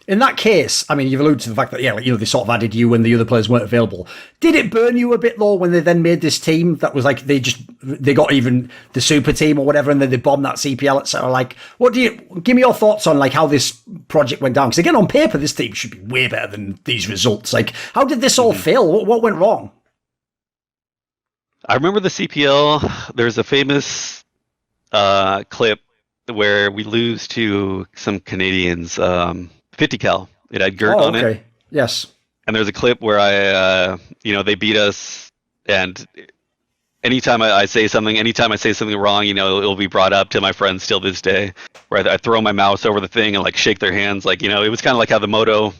In that case, I mean, you've alluded to the fact that, they sort of added you when the other players weren't available. Did it burn you a bit, though, when they then made this team that was like, they got even the super team or whatever, and then they bombed that CPL, etc.? Like, give me your thoughts on, like, how this project went down? Because, again, on paper, this team should be way better than these results. Like, how did this all fail? What went wrong? I remember the CPL, there's a famous clip where we lose to some Canadians, 50 cal. It had Gert on it. Yes. And there's a clip where they beat us, and anytime I say something wrong, it'll be brought up to my friends still this day, where I throw my mouse over the thing and like shake their hands. Like, it was kind of like how the Moto,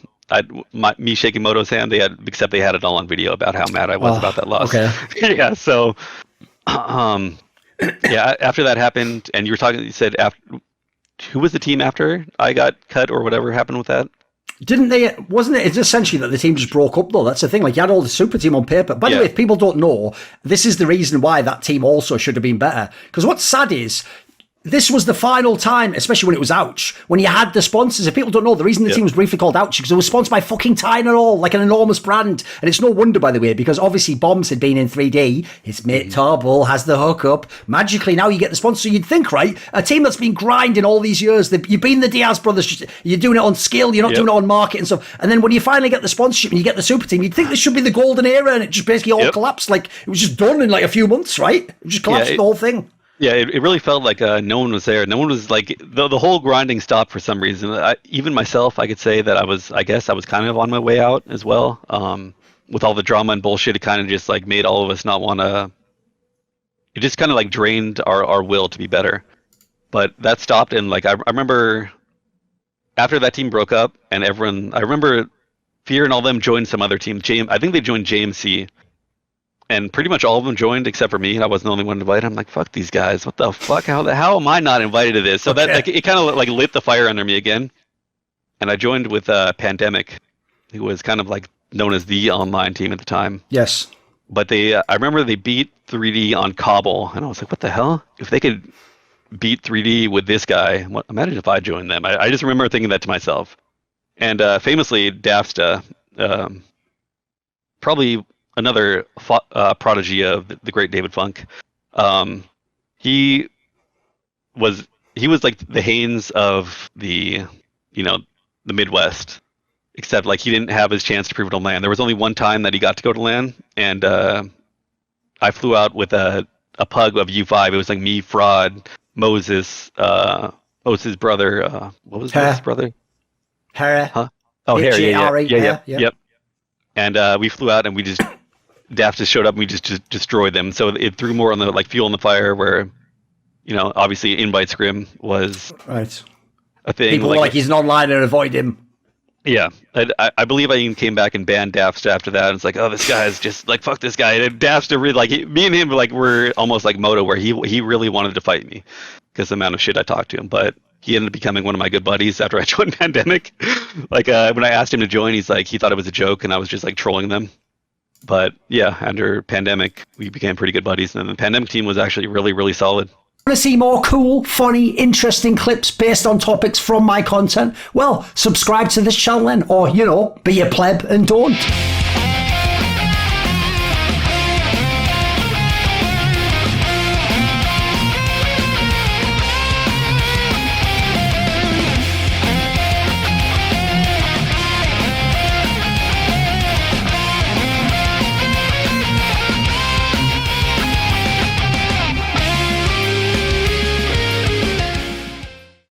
me shaking Moto's hand, except they had it all on video about how mad I was about that loss. Okay. Yeah. So, after that happened, and you said after, who was the team after I got cut or whatever happened with that? Wasn't it? It's essentially that the team just broke up, though. That's the thing. Like, you had all the super team on paper. By the way, if people don't know, this is the reason why that team also should have been better. Because what's sad is, this was the final time, especially when it was Ouch, when you had the sponsors. If people don't know, the reason the team was briefly called Ouch because it was sponsored by fucking Tylenol, like an enormous brand. And it's no wonder, by the way, because obviously Bombs had been in 3D. His mate Tarball has the hookup. Magically, now you get the sponsor. So you'd think, right, a team that's been grinding all these years, you've been the Diaz brothers, you're doing it on skill, you're not doing it on market and stuff. And then when you finally get the sponsorship and you get the super team, you'd think this should be the golden era, and it just basically all collapsed. Like, it was just done in like a few months, right? It just collapsed the whole thing. Yeah, it really felt like no one was there. No one was like, the whole grinding stopped for some reason. Even myself, I could say that I was kind of on my way out as well. With all the drama and bullshit, it kind of just like made all of us not want to. It just kind of like drained our will to be better. But that stopped, and like I remember after that team broke up, and I remember Fear and all them joined some other team. I think they joined JMC. And pretty much all of them joined except for me, and I wasn't the only one invited. I'm like, fuck these guys. What the fuck? How am I not invited to this? So that like, it kind of like lit the fire under me again. And I joined with Pandemic, who was kind of like known as the online team at the time. Yes. But I remember they beat 3D on Cobble, and I was like, what the hell? If they could beat 3D with this guy, imagine if I joined them. I just remember thinking that to myself. And famously, Dafsta, probably another prodigy of the great David Funk. He was like the Haynes of the Midwest, except like he didn't have his chance to prove it on LAN. There was only one time that he got to go to LAN, and I flew out with a pug of U5. It was like me, Fraud, Moses, Moses' brother. What was his brother? Harry. Huh? Oh, Harry. Yeah. Yep. And we flew out, and we just Daft just showed up, and we just destroyed them. So it threw more on the like fuel on the fire, where obviously invite scrim was right a thing. People were like, he's an onliner, avoid him. Yeah, I believe I even came back and banned Dafsta after that. And it's like, oh, this guy's just like, fuck this guy. And Dafsta really like me and him were almost like Moto, where he really wanted to fight me because the amount of shit I talked to him. But he ended up becoming one of my good buddies after I joined Pandemic. Like when I asked him to join, he's like, he thought it was a joke, and I was just like trolling them. But yeah, under Pandemic, we became pretty good buddies, and then the Pandemic team was actually really, really solid. Want to see more cool, funny, interesting clips based on topics from my content? Well, subscribe to this channel then, or, be a pleb and don't.